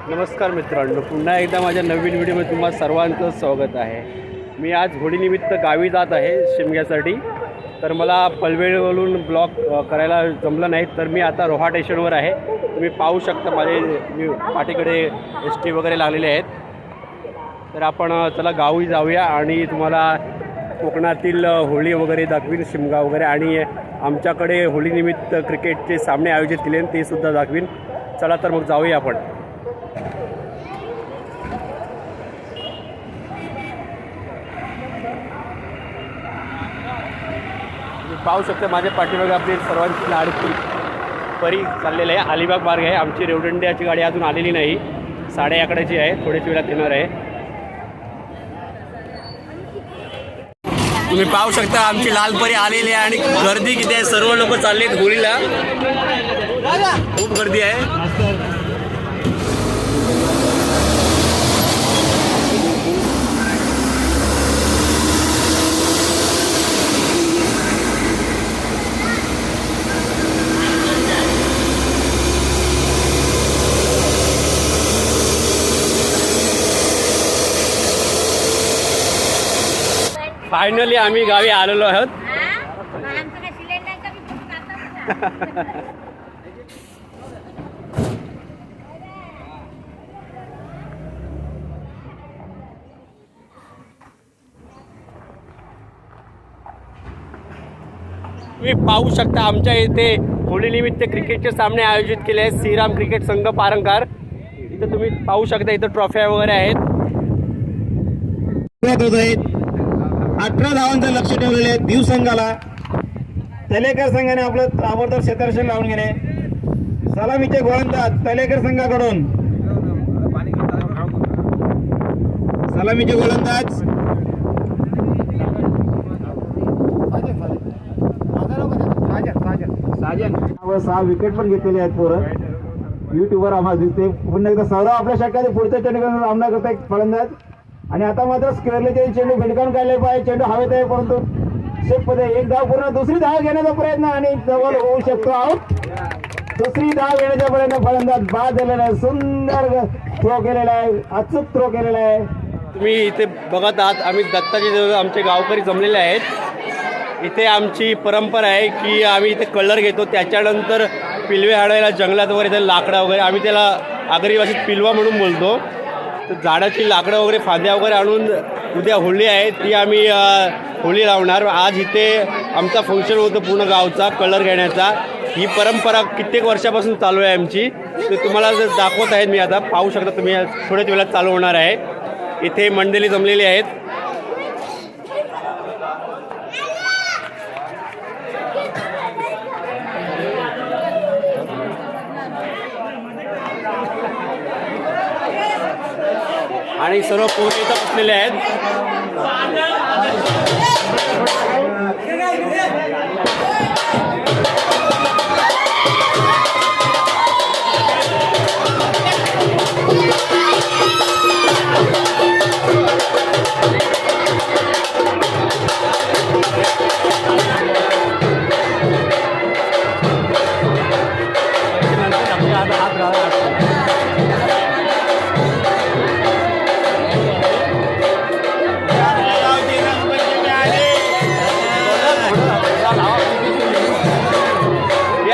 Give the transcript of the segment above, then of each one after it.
नमस्कार मित्रांनो, पुन्हा एकदा माझ्या नवीन व्हिडिओमध्ये तुम्हा सर्वांचं स्वागत आहे। मी आज होळीनिमित्त गावी जात आहे शिमग्यासाठी। तर मला पनवेलवरून ब्लॉग करायला जमलं नाही, तर मी आता रोहा स्टेशनवर आहे। तुम्ही पाहू शकता मी पाठीकडे एस-टी वगैरे लागलेले आहेत। तर आपण चला गावी जाऊया आणि तुम्हाला कोकणातील होळी वगैरे दाखवीन, शिमगा वगैरे, आणि आमच्याकडे होळीनिमित्त क्रिकेटचे सामने आयोजित केले ते सुद्धा दाखवीन। चला तर मग जाऊया आपण। पाहू शकता माझ्या पाठीमागे आपली सर्वांची लाडकी परी चाललेली आहे। अलिबाग मार्ग आहे। आमची रेवदंड्याची गाडी अजून आलेली नाही, 11:30ची आहे, थोड्याच वेळात येणार आहे। तुम्ही पाहू शकता आमची लाल परी आलेली आहे आणि गर्दी किती आहे, सर्व लोक चाललेत होळीला, खूप गर्दी आहे। फायनली आम्ही गावी आलेलो आहोत। तुम्ही पाहू शकता आमच्या इथे होळीनिमित्त क्रिकेटचे सामने आयोजित केले आहेत। श्रीराम क्रिकेट संघ पारंगार, इथे तुम्ही पाहू शकता, इथे ट्रॉफ्या वगैरे आहेत। 18 धावांचं लक्ष ठेवलेले दिव संघाला। तलेकर संघाने आपलं ताबडतोब क्षेत्ररक्षण लावून घेणे। सलामीचे गोलंदाज तलेकर संघाकडून, सलामीचे गोलंदाज साजन 6 विकेट पण घेतलेले आहेत पोरं। युट्यूबवर आम्हाला दिसते। पुन्हा एकदा सौरव आपल्या शक्याने पुढच्या चेंडूकडून सामना करताय फलंदाज, आणि आता मात्र स्क्वेअरले चेंडू भिडकावून काढले पाहिजे। चेंडू हवेत आहे, परंतु शेपमध्ये एक धाव पूर्ण, दुसरी धाव घेण्याचा प्रयत्न आणि जवळ होऊ शकतो आउट। दुसरी धाव घेण्याच्या प्रयत्न, फलंदाज बाद झालेला आहे। सुंदर थ्रो केलेला आहे, अचूक थ्रो केलेला आहे। तुम्ही इथे बघत आहात आम्ही दत्ताजी जवळ आमचे गावकरी जमलेले आहेत। इथे आमची परंपरा आहे की आम्ही इथे कलर घेतो, त्याच्यानंतर पिलवे हाडायला जंगलात वगैरे इथे लाकडं वगैरे, आम्ही त्याला आगरी भाषेत पिलवा म्हणून बोलतो। तर झाडाची लाकडं वगैरे, फांद्या वगैरे आणून उद्या होळी आहे ती आम्ही होळी लावणार। आज इथे आमचा फंक्शन होतं पूर्ण गावचा कलर घेण्याचा। ही परंपरा कित्येक वर्षापासून चालू आहे आमची, ते तुम्हाला दाखवत आहेत मी। आता पाहू शकता तुम्ही, थोड्याच वेळात चालू होणार आहे। इथे मंडळी जमलेली आहेत। आणि सर्व पोरं इथं बसलेले आहेत।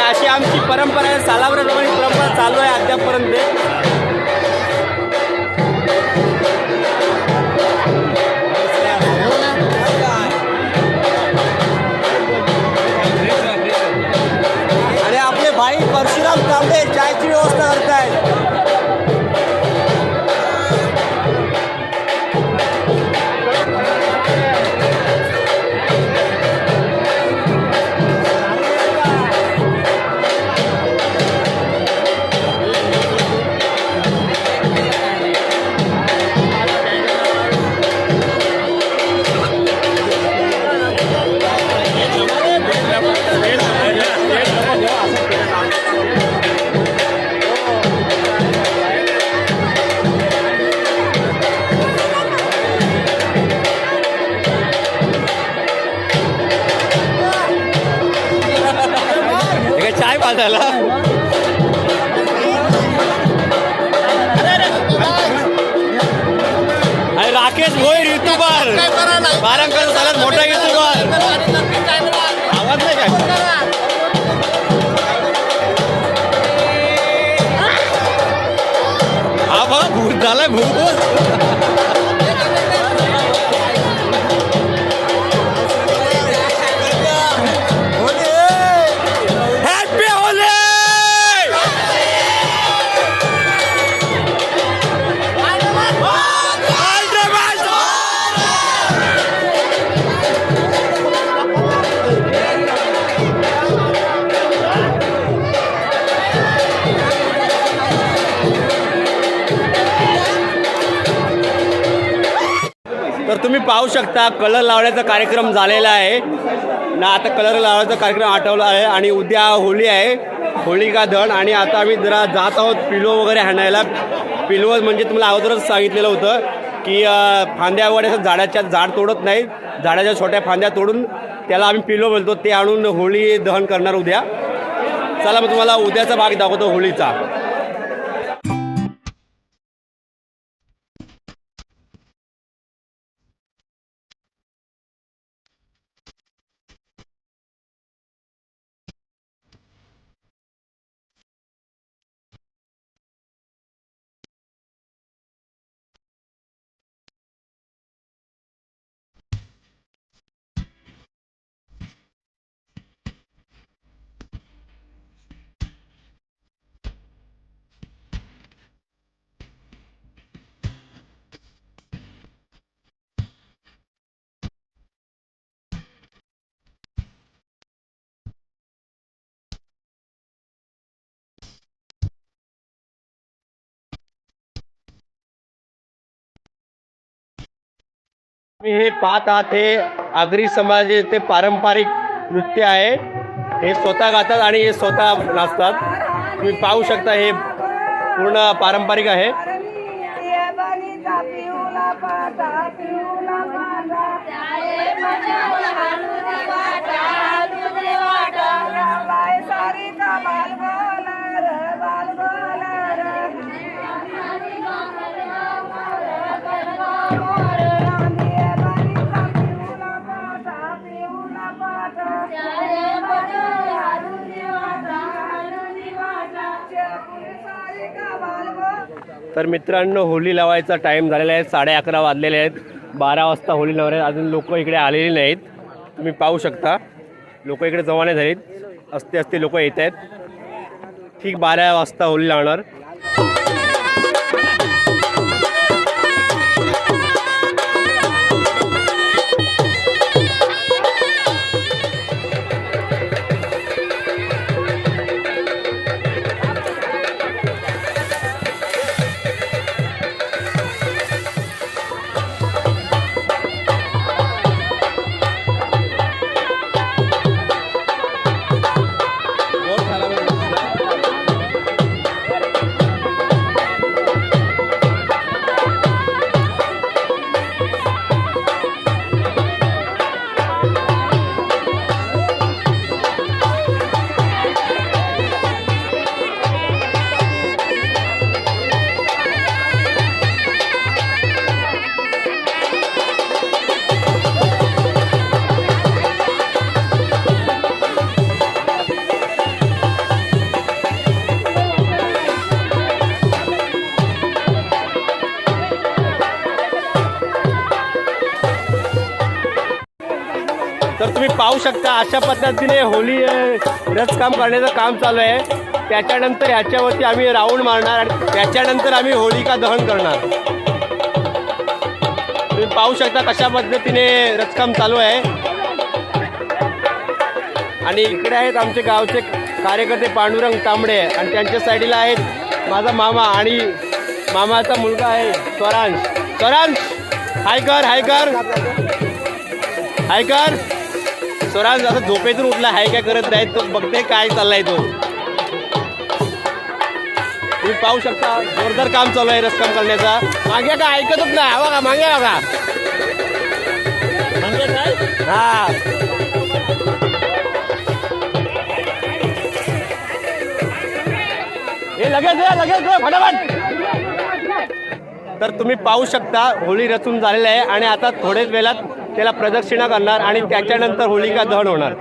अशी आमची परंपरा आहे, सालावरप्रमाणे परंपरा चालू आहे अद्यापपर्यंत। आणि आपले भाई परशुराम तांबे चायची व्यवस्था करतायत। झाला. बघा भूत झालाय भूत. Happy Holy. तर तुम्ही पाहू शकता कलर लावण्याचा कार्यक्रम झालेला आहे ना. आता कलर लावण्याचा कार्यक्रम आठवला आहे आणि उद्या होळी आहे, होलिका दहन. आणि आता आम्ही जरा जात आहोत पिलो वगैरे हाणायला. पिलो म्हणजे तुम्हाला अगोदरच सांगितलेलं होतं की फांद्या वगैरे झाडाच्या झाड तोडत नाही, झाडाच्या छोट्या फांद्या तोडून त्याला आम्ही पिलो बोलतो, ते आणून होळी दहन करणार उद्या. चला मग तुम्हाला उद्याचा भाग दाखवतो होळीचा. मी हे पाहत आहात हे आगरी समाजाचे पारंपरिक नृत्य आहे. हे स्वतः गातात आणि हे स्वतः नाचतात. तुम्ही पाहू शकता हे पूर्ण पारंपरिक आहे. तर मित्रांनो होळी लावायचा टाईम झालेला आहे, 11:30 वाजलेले आहेत. 12 वाजता होळी लावणार आहे. अजून लोक इकडे आलेली नाहीत. तुम्ही पाहू शकता लोक इकडे जमा नाही झालीत. असते लोक येत आहेत. ठीक 12 वाजता होळी लावणार. तर तुम्ही पाहू शकता अशा पद्धतीने होळी रचकाम करण्याचं काम चालू आहे. त्याच्यानंतर ह्याच्यावरती आम्ही राऊंड मारणार आणि त्याच्यानंतर आम्ही होलिका दहन करणार. तुम्ही पाहू शकता कशा पद्धतीने रचकाम चालू आहे. आणि इकडे आहेत आमचे गावचे कार्यकर्ते पांडुरंग तांबडे आणि त्यांच्या साईडला आहेत माझा मामा आणि मामाचा मुलगा आहे स्वरांश. स्वरांश हाय कर हाय कर हाय कर. स्वरांश असं झोपेतून उठला, हाय काय करत नाही, तो बघते काय चाललाय तो. तुम्ही पाहू शकता जोरदार काम चालू आहे रस्काम करण्याचा. मागे का ऐकतच नाही, हवा का मागे बघा मागे काय हा. हे लगेच फटाफट. तर तुम्ही पाहू शकता होळी रचून झालेलं आहे आणि आता थोड्याच वेळात त्याला प्रदक्षिणा करणार आणि त्याच्यानंतर होलिका दहन होणार.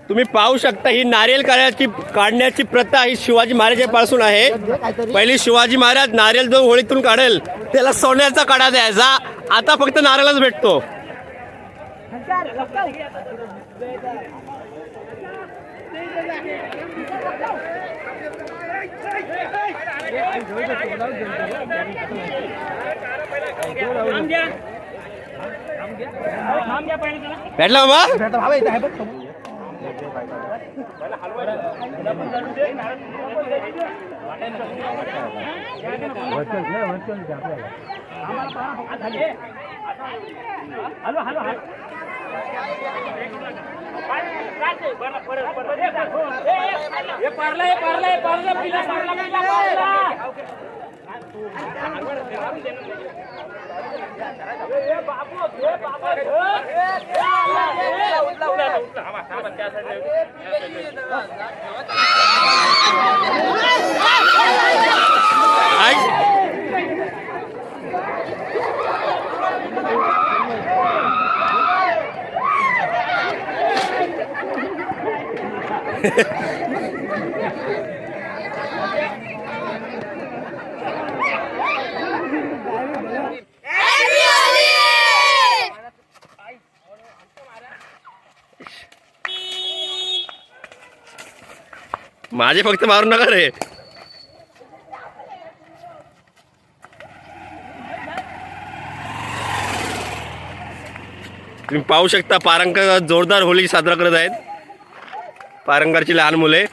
तुम्ही पाहू शकता ही नारियल काढण्याची प्रथा ही शिवाजी महाराजांपासून आहे. पहिली शिवाजी महाराज नारियल जो होळीतून काढेल त्याला सोन्याचा कडा द्यायचा. आता फक्त नारळच भेटतो. भेटला बाबा. माझे फक्त मारू नका रे. तुम्ही पाहू शकता पारंकर जोरदार होळी साजरा करत आहेत. पारंकरची लहान मुले.